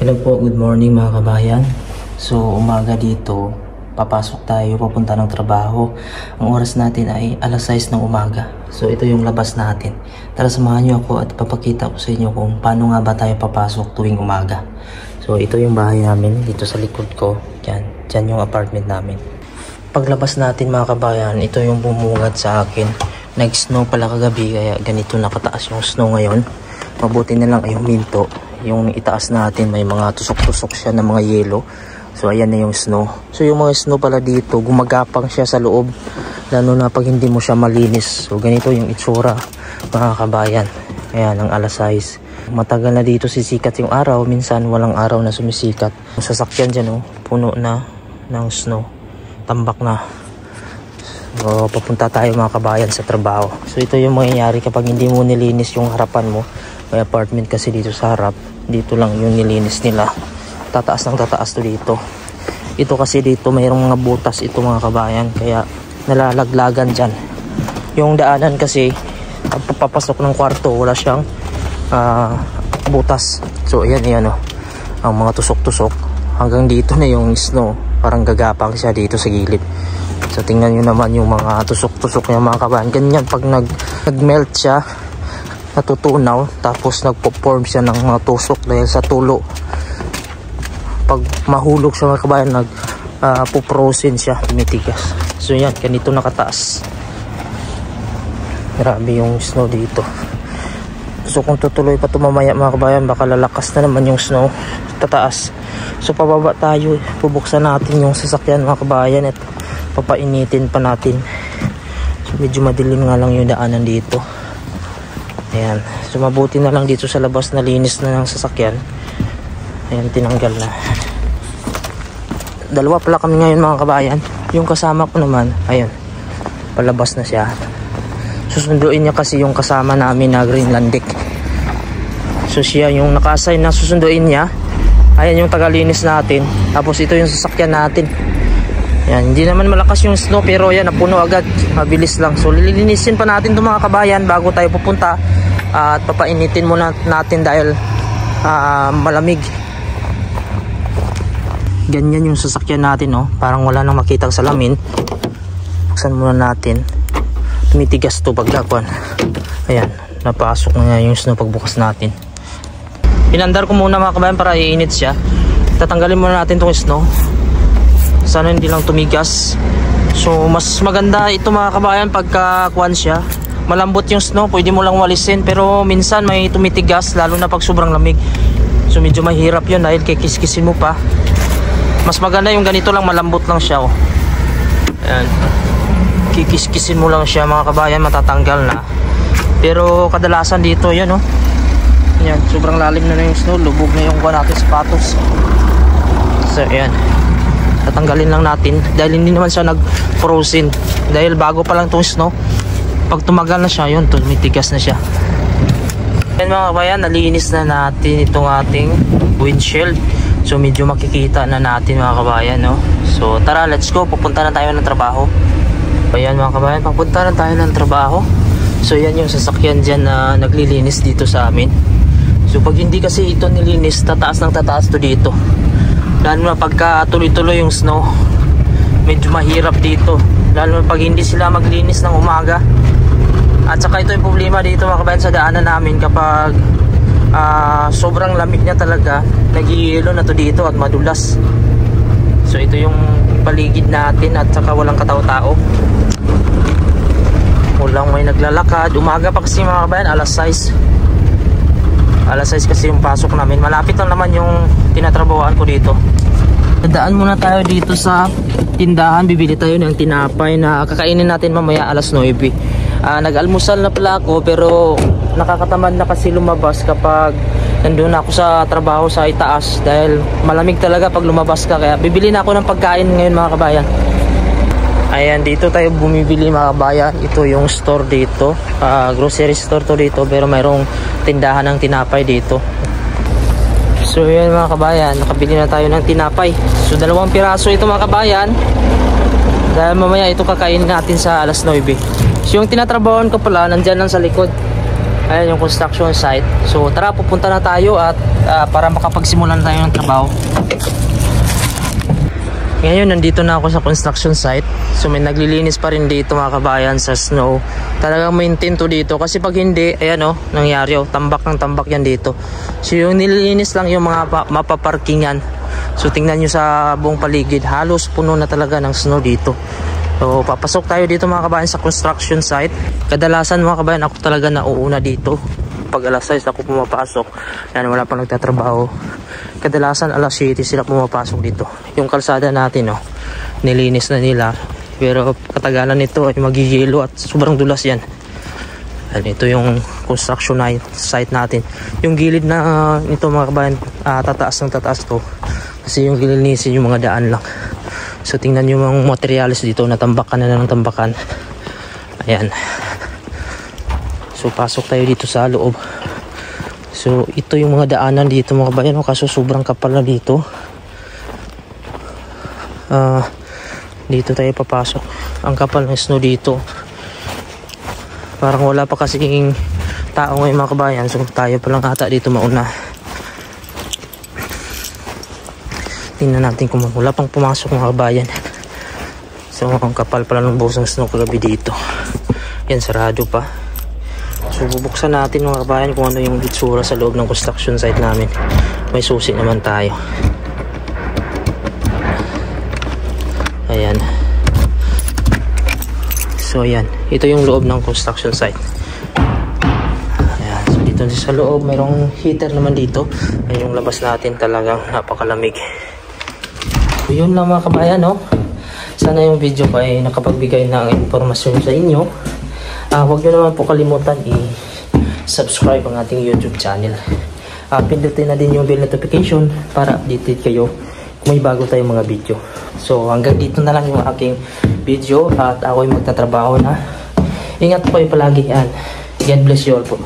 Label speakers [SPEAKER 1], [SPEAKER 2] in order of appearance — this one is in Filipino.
[SPEAKER 1] Hello po, good morning mga kabayan. So umaga dito, papasok tayo papunta ng trabaho. Ang oras natin ay alas 6 ng umaga. So ito yung labas natin. Tara samahan nyo ako at papakita ko sa inyo kung paano nga ba tayo papasok tuwing umaga. So ito yung bahay namin dito sa likod ko. Diyan yung apartment namin. Paglabas natin mga kabayan, ito yung bumungad sa akin. Nag-snow pala kagabi kaya ganito nakataas yung snow ngayon. Mabuti na lang ay huminto. Yung itaas natin may mga tusok-tusok siya ng mga yelo. So ayan na yung snow. So yung mga snow pala dito gumagapang siya sa loob, lalo na pag hindi mo siya malinis. So ganito yung itsura mga kabayan. Ayan ang alas 6. Matagal na dito sisikat yung araw. Minsan walang araw na sumisikat. Yung sasakyan dyan puno na ng snow. Tambak na. So papunta tayo mga kabayan sa trabaho. So ito yung mangyayari kapag hindi mo nilinis yung harapan mo. May apartment kasi dito sa harap. Dito lang yung nilinis nila. Tataas ng tataas to dito. Ito kasi dito mayroong mga butas ito mga kabayan. Kaya nalalaglagan dyan. Yung daanan kasi papasok ng kwarto wala siyang butas. So ayan ang mga tusok-tusok. Hanggang dito na yung snow. Parang gagapang siya dito sa gilid. So tingnan nyo naman yung mga tusok-tusok niya mga kabayan. Ganyan pag nag-melt siya, natutunaw, tapos nagpo-form siya ng mga tusok dahil sa tulo. Pag mahulog siya mga kabayan, nagpo-frozen siya, tumitigas. So yan, ganito nakataas. Grabe yung snow dito. So kung tutuloy pa ito mamaya mga kabayan, baka lalakas na naman yung snow, tataas. So pababa tayo, bubuksan natin yung sasakyan mga kabayan at papainitin pa natin. So medyo madilim nga lang yung daanan dito. Ayan, so mabuti na lang dito sa labas na linis na ng sasakyan. Ayan, tinanggal na. Dalawa pala kami ngayon mga kabayan. Yung kasama ko naman, ayun, palabas na siya. Susunduin niya kasi yung kasama namin na Greenlandic. So siya yung naka-assign na susunduin niya. Ayan yung tagalinis natin. Tapos ito yung sasakyan natin. Ayan, hindi naman malakas yung snow pero yan, napuno agad. Mabilis lang. So lilinisin pa natin itong mga kabayan bago tayo pupunta. At papainitin muna natin dahil malamig. Ganyan yung sasakyan natin parang wala nang makitang salamin. Buksan muna natin. Tumitigas to paglakuan. Ayan, napasok na nga yung snow pagbukas natin. Pinandar ko muna mga kabayan para iinit siya. Tatanggalin muna natin itong snow. Sana hindi lang tumigas. So mas maganda ito mga kabayan pagka kuwan siya. Malambot yung snow, pwede mo lang walisin. Pero minsan may tumitigas, lalo na pag sobrang lamig. So medyo mahirap yun dahil kikiskisin mo pa. Mas maganda yung ganito lang, malambot lang siya Ayan. Kikiskisin mo lang siya mga kabayan, matatanggal na. Pero kadalasan dito yan Yan, sobrang lalim na yung snow. Lubog na yung kuwan natin sapatos. So ayan, tatanggalin lang natin dahil hindi naman siya nag-frozen. Dahil bago pa lang itong snow. Pag tumagal na siya, yun, tumitigas na siya. Ayan mga kabayan, nalinis na natin itong ating windshield. So medyo makikita na natin mga kabayan So tara, let's go, pupunta na tayo ng trabaho. Ayan mga kabayan, papunta na tayo ng trabaho. So yan yung sasakyan dyan na naglilinis dito sa amin. So pag hindi kasi ito nilinis, tataas ng tataas to dito. Lalo na pagka tuloy-tuloy yung snow, medyo mahirap dito. Lalo na pag hindi sila maglinis ng umaga. At saka ito yung problema dito mga kabayan sa daanan namin. Kapag sobrang lamig niya talaga, nag-iilo na to dito at madulas. So ito yung paligid natin at saka walang katao-tao. Walang may naglalakad. Umaga pa kasi mga kabayan, alas 6. Alas 6 kasi yung pasok namin. Malapit lang naman yung tinatrabahoan ko dito. Dadaan muna tayo dito sa tindahan. Bibili tayo ng tinapay na kakainin natin mamaya alas 9. Nag-almusal na pala ako pero nakakatamad na kasi lumabas kapag nandun ako sa trabaho sa itaas dahil malamig talaga pag lumabas ka. Kaya bibili na ako ng pagkain ngayon mga kabayan. Ayan, dito tayo bumibili mga kabayan. Ito yung store dito, grocery store to dito, pero mayroong tindahan ng tinapay dito. So yan mga kabayan, nakabili na tayo ng tinapay. So 2 piraso ito mga kabayan. Dahil mamaya ito kakainin natin sa alas 9. So yung tinatrabahoan ko pala, nandyan lang sa likod. Ayan yung construction site. So tara, pupunta na tayo at para makapagsimulan tayo ng trabaho. Ngayon nandito na ako sa construction site. So may naglilinis pa rin dito mga kabayan sa snow. Talagang maintain to dito kasi pag hindi, ayan o, nangyari o, tambak ng tambak yan dito. So yung nililinis lang yung mga mapaparkingan. So tingnan nyo sa buong paligid, halos puno na talaga ng snow dito. So papasok tayo dito mga kabayan sa construction site. Kadalasan mga kabayan ako talaga nauuna dito. Pag alas 6 ako pumapasok, yan, wala pang nagtatrabaho. Kadalasan alas 7 sila pumapasok dito. Yung kalsada natin nilinis na nila. Pero katagalan nito ay magigilo at sobrang dulas yan. Ito yung construction site natin. Yung gilid na ito mga kabayan, tataas ng tataas to. Kasi yung gilinisin yung mga daan lang. So tingnan nyo mga materials dito, natambakan na ng tambakan. Ayan. So pasok tayo dito sa loob. So ito yung mga daanan dito mga kabayan, kaso sobrang kapal na dito. Dito tayo papasok. Ang kapal ng snow dito. Parang wala pa kasing tao ngayon mga kabayan. So tayo pa lang ata dito mauna. Tingnan natin kung wala pang pumasok mga kabayan. So ang kapal pala ng buhos ng snow kagabi dito. Yan, sarado pa. So bubuksan natin mga kabayan kung ano yung itsura sa loob ng construction site namin. May susi naman tayo. Ayan. So ayan, ito yung loob ng construction site. Ayan, so dito sa loob mayroong heater naman dito. Ayan yung labas natin, talagang napakalamig. So yun lang mga kabayan, sana yung video ko ay nakapagbigay ng impormasyon sa inyo. Huwag nyo naman po kalimutan i-subscribe ang ating YouTube channel. Pindutin na din yung bell notification para updated kayo kung may bago tayong mga video. So hanggang dito na lang yung aking video at ako ay magtatrabaho na. Ingat po kayo palagi. God bless you all po.